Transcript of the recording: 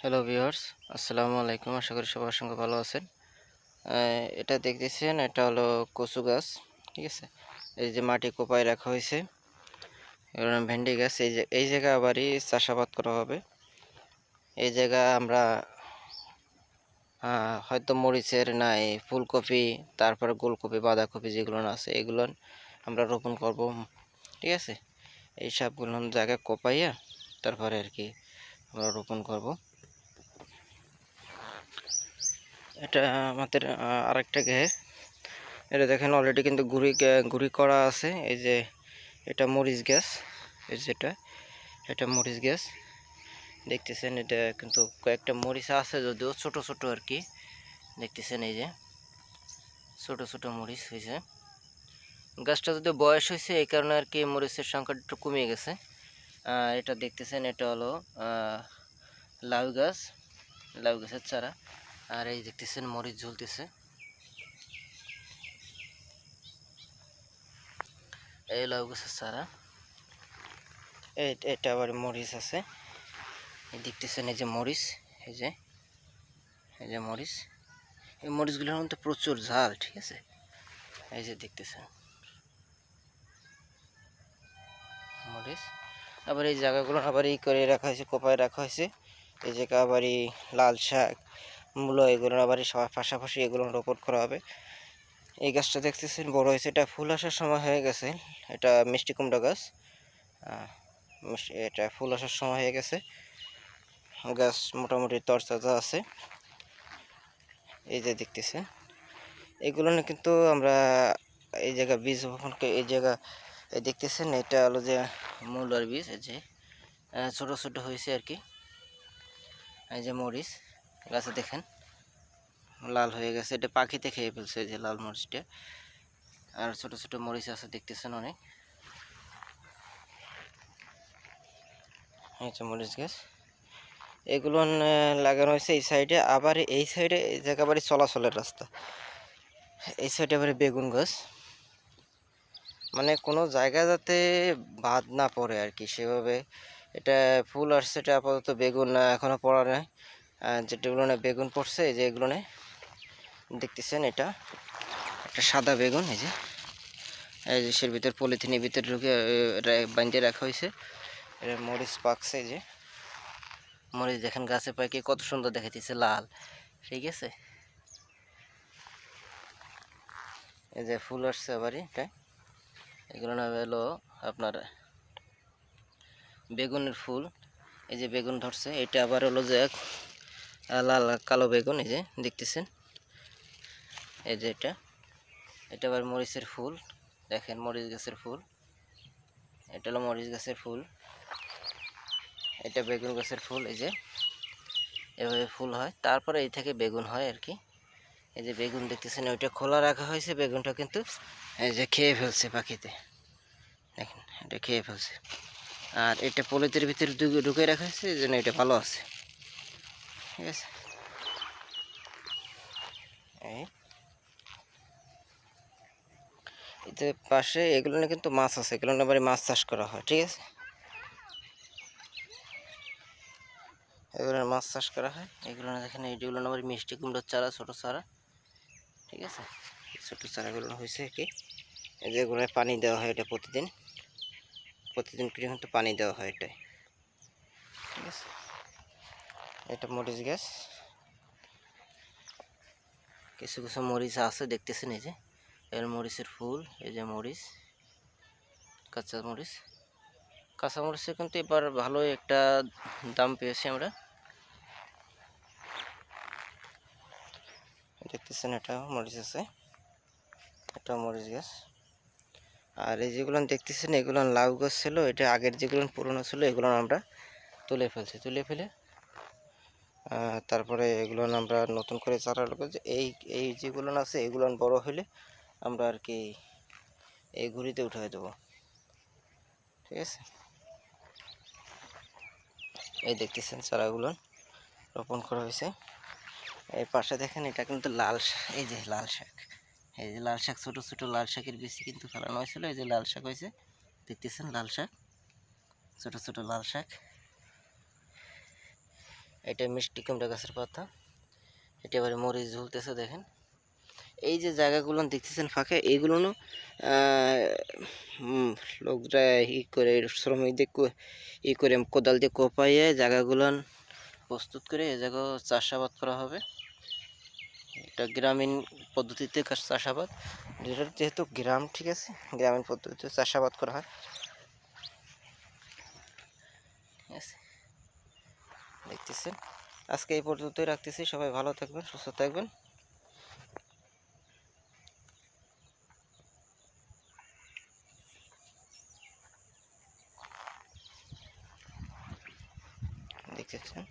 Hello viewers, আসসালামু আলাইকুম। আশা করি সবার সঙ্গে ভালো আছেন। এটা দেখতেছেন, এটা হলো কচু গাছ। ঠিক আছে, এই যে মাটি কোপায় রাখা হয়েছে, এগুলো ভেন্ডি গাছ। এই জায়গা আবারই চাষাবাদ করা হবে। এই জায়গা আমরা হয়তো মরিচের নাই, ফুলকপি, তারপরে গোলকপি, বাঁধাকপি যেগুলো আছে এগুলো আমরা রোপণ করব। ঠিক আছে, এই সবগুলো জায়গা কোপাইয়া তারপরে আর কি আমরা রোপণ করব। এটা আমাদের আরেকটা ঘের। এটা দেখেন অলরেডি কিন্তু গুঁড়ি করা আছে। এই যে এটা মরিচ গাছ, এই যেটা এটা মরিচ গাছ দেখতেছেন। এটা কিন্তু কয়েকটা মরিচ আছে, যদিও ছোট ছোট আর কি। দেখতেছেন এই যে ছোট ছোট মরিচ হয়েছে। গাছটা যদি বয়স হয়েছে এই কারণে আর কি মরিচের সংখ্যা একটু কমে গেছে। এটা দেখতেছেন, এটা হলো লাউ গাছ, লাউ গাছের চারা। আর এই দেখতেছেন মরিচ ঝুলতেছে, এই লাউ গাছের চারা। এটা আবার মরিচ আছে, দেখতেছেন এই যে মরিচ, এই যে এই যে মরিচ। এই মরিচগুলোর মধ্যে প্রচুর ঝাল। ঠিক আছে, এই যে দেখতেছেন মরিচ। আবার এই জায়গাগুলো আবার করে রাখা হয়েছে, কোপায় রাখা হয়েছে। এই জায়গা আবার লাল শাক, মূলো, এগুলো আবার সবার পাশাপাশি এগুলো রোপণ করা হবে। এই গাছটা দেখতেছেন বড় হয়েছে, এটা ফুল আসার সময় হয়ে গেছে। এটা মিষ্টি কুমড়া গাছ। এটা ফুল আসার সময় হয়ে গেছে। গাছ মোটামুটি তরতাজা আছে। এই যে দেখতেছেন এগুলো না, কিন্তু আমরা এই জায়গা বীজ বপন, এই জায়গা দেখতেছেন এটা হলো যে মূলার বীজ। এই যে ছোট ছোট হয়েছে আর কি। এই যে মরিচ গাছে দেখেন লাল হয়ে গেছে, এটা পাখিতে খেয়ে ফেলছে এই যে লাল মরিচটা। আর ছোট ছোট মরিচ আছে দেখতেছেন অনেক। এই যে মরিচ গাছ এগুলো লাগানো হয়েছে এই সাইডে। আবার এই সাইডে এই জায়গা বাড়ি চলাচলের রাস্তা। এই সাইডে আবার বেগুন গাছ, মানে কোনো জায়গা যাতে বাদ না পড়ে আর কি সেভাবে। এটা ফুল আসছে, এটা আপাতত বেগুন এখনো পড়া নাই। যেগুলো না বেগুন পড়ছে, এই যে এগুলো দেখতেছেন, এটা একটা সাদা বেগুন। এই যে সের ভিতর পলিথিনের ভিতরে ঢুকে বাঁধিয়ে রাখা হয়েছে। এটা মরিচ পাকছে, এই যে মরিচ দেখেন গাছে পাকে কত সুন্দর দেখাইতেছে, লাল। ঠিক আছে, এই যে ফুল আসছে আবার এটা। এগুলো না হলো আপনার বেগুনের ফুল। এই যে বেগুন ধরছে, এটা আবার হলো যে লাল কালো বেগুন। এই যে দেখতেছেন, এই যে এটা আবার মরিচের ফুল। দেখেন মরিচ গাছের ফুল, এটা হলো মরিচ গাছের ফুল। এটা বেগুন গাছের ফুল। এই যে এভাবে ফুল হয়, তারপরে এই থেকে বেগুন হয় আর কি। এই যে বেগুন দেখতেছেন, ওইটা খোলা রাখা হয়েছে, বেগুনটা কিন্তু এই যে খেয়ে ফেলছে পাখিতে। দেখেন এটা খেয়ে ফেলছে। আর এটা পলিথিনের ভিতরে ঢুকে রাখা হয়েছে, এই জন্য এটা ভালো আছে। ঠিক আছে, এই এতে পাশে এগুলো না কিন্তু মাছ আছে, এগুলো না বাড়ি মাছ চাষ করা হয়। ঠিক আছে, এগুলো মাছ চাষ করা হয়। এগুলো না দেখেন, এইগুলো না বাড়ি মিষ্টি কুমড়োর চারা, ছোট চারা। ঠিক আছে, ছোট চারাগুলো হয়েছে কি, যেগুলো পানি দেওয়া হয় এটা প্রতিদিন প্রতিদিন করে কিন্তু পানি দেওয়া হয় এটাই। ঠিক আছে, এটা মরিচ গাছ। কিছু কিছু মরিচ আছে দেখতেছেন, এই যে এর মরিচের ফুল। এই যে মরিচ, কাঁচা মরিচ। কাঁচা মরিচের কিন্তু এবার ভালো একটা দাম পেয়েছি আমরা। দেখতেছেন এটা মরিচ আছে, এটা মরিচ গাছ। আর এই যেগুলো দেখতেছেন এগুলো লাউ গাছ ছিল, এটা আগের যেগুলো পুরনো ছিল এগুলো আমরা তুলে ফেলে তারপরে এগুলো আমরা নতুন করে চারা লাগাচ্ছি। এই যেগুলো আছে এগুলো বড় হলে আমরা আর কি এই ঘুড়িতে উঠিয়ে দেবো। ঠিক আছে, এই দেখতেছেন চারাগুলো রোপণ করা হয়েছে। এই পাশে দেখেন এটা কিন্তু লাল, এই যে লাল শাক। এই যে লাল শাক, ছোট ছোট লাল শাকের বীজ কিন্তু ফেলানো হয়েছিল। এই যে লাল শাক হয়েছে, দেখতেছেন লাল শাক, ছোট ছোট লাল শাক। এটা মিষ্টি কুমড়া গাছের পাতা। এটা এবারে মরিচ ঝুলতেছে দেখেন। এই যে জায়গাগুলো দেখতেছেন ফাঁকা, এইগুলো লোকরা করে শ্রমিকদের করে কোদাল দিয়ে কোপাইয়ে জায়গাগুলো প্রস্তুত করে এই জায়গা চাষাবাদ করা হবে। এটা গ্রামীণ পদ্ধতিতে চাষাবাদ, যেহেতু গ্রাম, ঠিক আছে, গ্রামীণ পদ্ধতিতে চাষাবাদ করা হয়। ঠিক আছে, দেখতেছেন। আজকে এই পর্যন্তই রাখতেছি। সবাই ভালো থাকবেন, সুস্থ থাকবেন। দেখতেছেন।